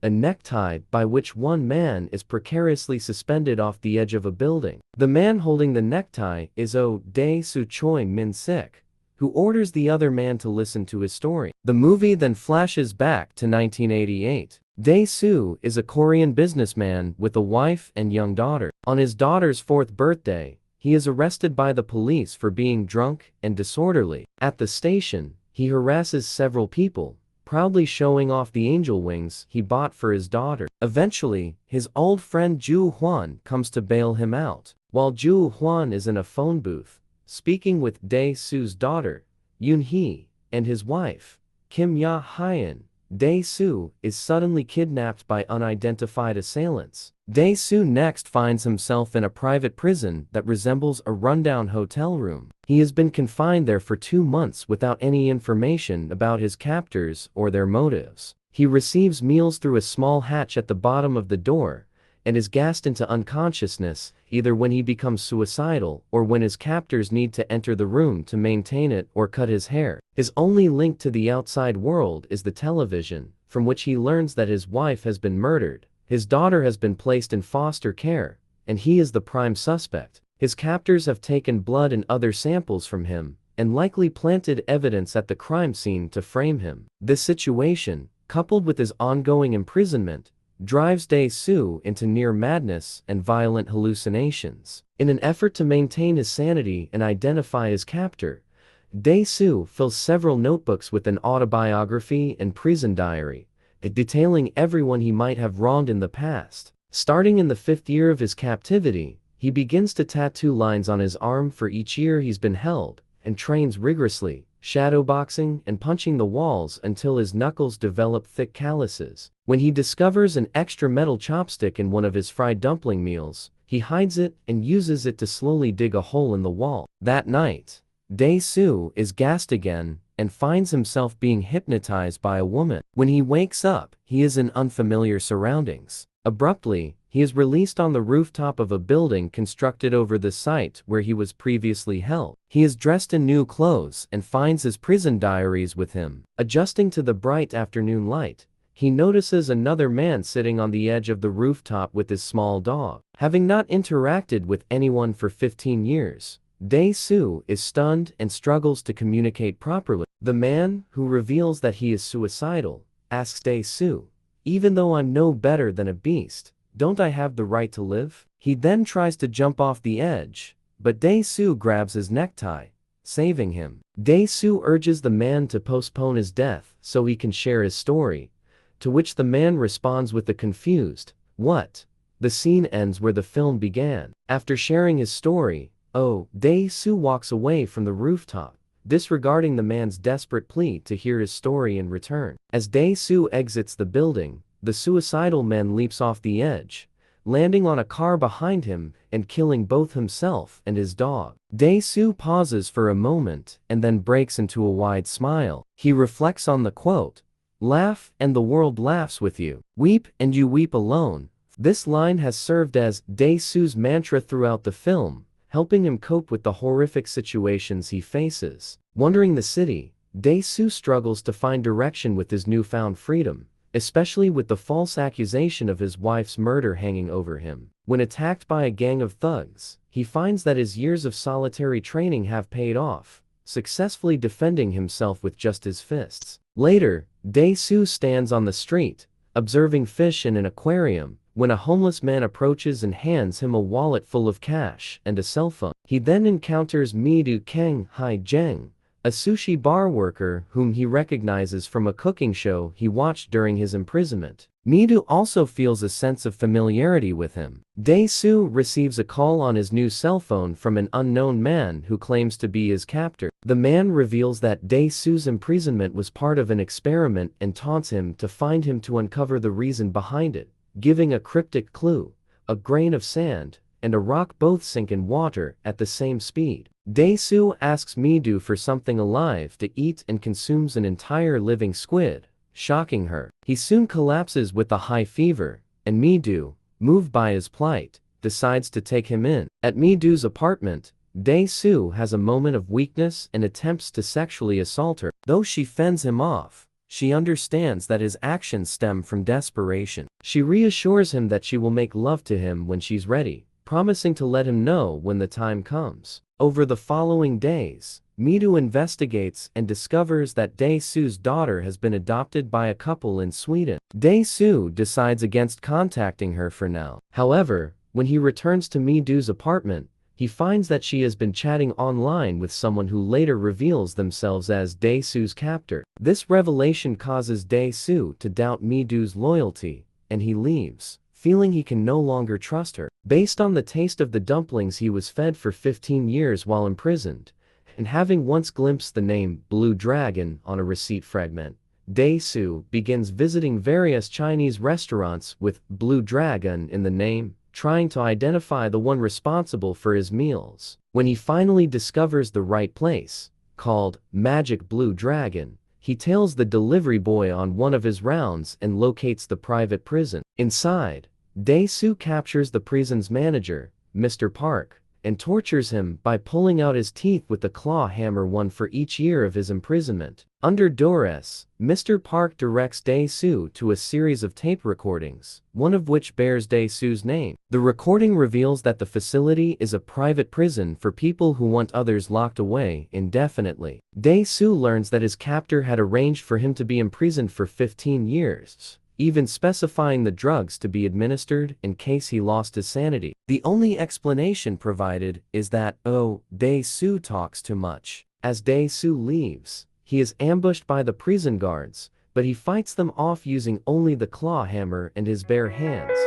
a necktie by which one man is precariously suspended off the edge of a building. The man holding the necktie is Dae-soo Choi Min-sik, who orders the other man to listen to his story. The movie then flashes back to 1988. Dae-soo is a Korean businessman with a wife and young daughter. On his daughter's 4th birthday, he is arrested by the police for being drunk and disorderly. At the station, he harasses several people, proudly showing off the angel wings he bought for his daughter. Eventually, his old friend Ju Hwan comes to bail him out. While Ju Hwan is in a phone booth, speaking with Dae-soo's daughter, Yoon-hee, and his wife, Kim Ya-hyun, Dae-soo is suddenly kidnapped by unidentified assailants. Dae-soo next finds himself in a private prison that resembles a rundown hotel room. He has been confined there for 2 months without any information about his captors or their motives. He receives meals through a small hatch at the bottom of the door, and is gassed into unconsciousness, either when he becomes suicidal or when his captors need to enter the room to maintain it or cut his hair. His only link to the outside world is the television, from which he learns that his wife has been murdered, his daughter has been placed in foster care, and he is the prime suspect. His captors have taken blood and other samples from him, and likely planted evidence at the crime scene to frame him. This situation, coupled with his ongoing imprisonment, drives Dae-soo into near madness and violent hallucinations. In an effort to maintain his sanity and identify his captor, Dae-soo fills several notebooks with an autobiography and prison diary, detailing everyone he might have wronged in the past. Starting in the 5th year of his captivity, he begins to tattoo lines on his arm for each year he's been held, and trains rigorously, shadowboxing and punching the walls until his knuckles develop thick calluses. When he discovers an extra metal chopstick in one of his fried dumpling meals, he hides it and uses it to slowly dig a hole in the wall. That night, Dae-soo is gassed again and finds himself being hypnotized by a woman. When he wakes up, he is in unfamiliar surroundings. Abruptly, he is released on the rooftop of a building constructed over the site where he was previously held. He is dressed in new clothes and finds his prison diaries with him. Adjusting to the bright afternoon light, he notices another man sitting on the edge of the rooftop with his small dog. Having not interacted with anyone for 15 years, Dae-soo is stunned and struggles to communicate properly. The man, who reveals that he is suicidal, asks Dae-soo, "Even though I'm no better than a beast, don't I have the right to live?" He then tries to jump off the edge, but Dae-soo grabs his necktie, saving him. Dae-soo urges the man to postpone his death so he can share his story, to which the man responds with a confused, "What?" The scene ends where the film began. After sharing his story, Dae-soo walks away from the rooftop, disregarding the man's desperate plea to hear his story in return. As Dae-soo exits the building, the suicidal man leaps off the edge, landing on a car behind him and killing both himself and his dog. Dae-soo pauses for a moment and then breaks into a wide smile. He reflects on the quote, "Laugh and the world laughs with you. Weep and you weep alone." This line has served as Dae-soo's mantra throughout the film, helping him cope with the horrific situations he faces. Wandering the city, Dae-soo struggles to find direction with his newfound freedom, especially with the false accusation of his wife's murder hanging over him. When attacked by a gang of thugs, he finds that his years of solitary training have paid off, successfully defending himself with just his fists. Later, Dae-soo stands on the street, observing fish in an aquarium, when a homeless man approaches and hands him a wallet full of cash and a cell phone. He then encounters Mi-do Kang Hae-jeng, a sushi bar worker whom he recognizes from a cooking show he watched during his imprisonment. Mi-do also feels a sense of familiarity with him. Dae-soo receives a call on his new cell phone from an unknown man who claims to be his captor. The man reveals that Dae-soo's imprisonment was part of an experiment and taunts him to find him to uncover the reason behind it, giving a cryptic clue: a grain of sand and a rock both sink in water at the same speed. Dae-soo asks Mi-do for something alive to eat and consumes an entire living squid, shocking her. He soon collapses with a high fever, and Mi-do, moved by his plight, decides to take him in. At Mi-do's apartment, Dae-soo has a moment of weakness and attempts to sexually assault her. Though she fends him off, She understands that his actions stem from desperation. She reassures him that she will make love to him when she's ready, promising to let him know when the time comes. Over the following days, Midu investigates and discovers that Dae-soo's daughter has been adopted by a couple in Sweden. Dae-soo decides against contacting her for now. However, when he returns to Midu's apartment, he finds that she has been chatting online with someone who later reveals themselves as Dae-soo's captor. This revelation causes Dae-soo to doubt Midu's loyalty, and he leaves, feeling he can no longer trust her. Based on the taste of the dumplings he was fed for 15 years while imprisoned, and having once glimpsed the name Blue Dragon on a receipt fragment, Dae-soo begins visiting various Chinese restaurants with Blue Dragon in the name, trying to identify the one responsible for his meals. When he finally discovers the right place, called Magic Blue Dragon, he tails the delivery boy on one of his rounds and locates the private prison. Inside, Dae-soo captures the prison's manager, Mr. Park, and tortures him by pulling out his teeth with the claw hammer, one for each year of his imprisonment. Under duress, Mr. Park directs Dae-soo to a series of tape recordings, one of which bears Dae-soo's name. The recording reveals that the facility is a private prison for people who want others locked away indefinitely. Dae-soo learns that his captor had arranged for him to be imprisoned for 15 years. Even specifying the drugs to be administered in case he lost his sanity. The only explanation provided is that, Dae-soo talks too much. As Dae-soo leaves, he is ambushed by the prison guards, but he fights them off using only the claw hammer and his bare hands.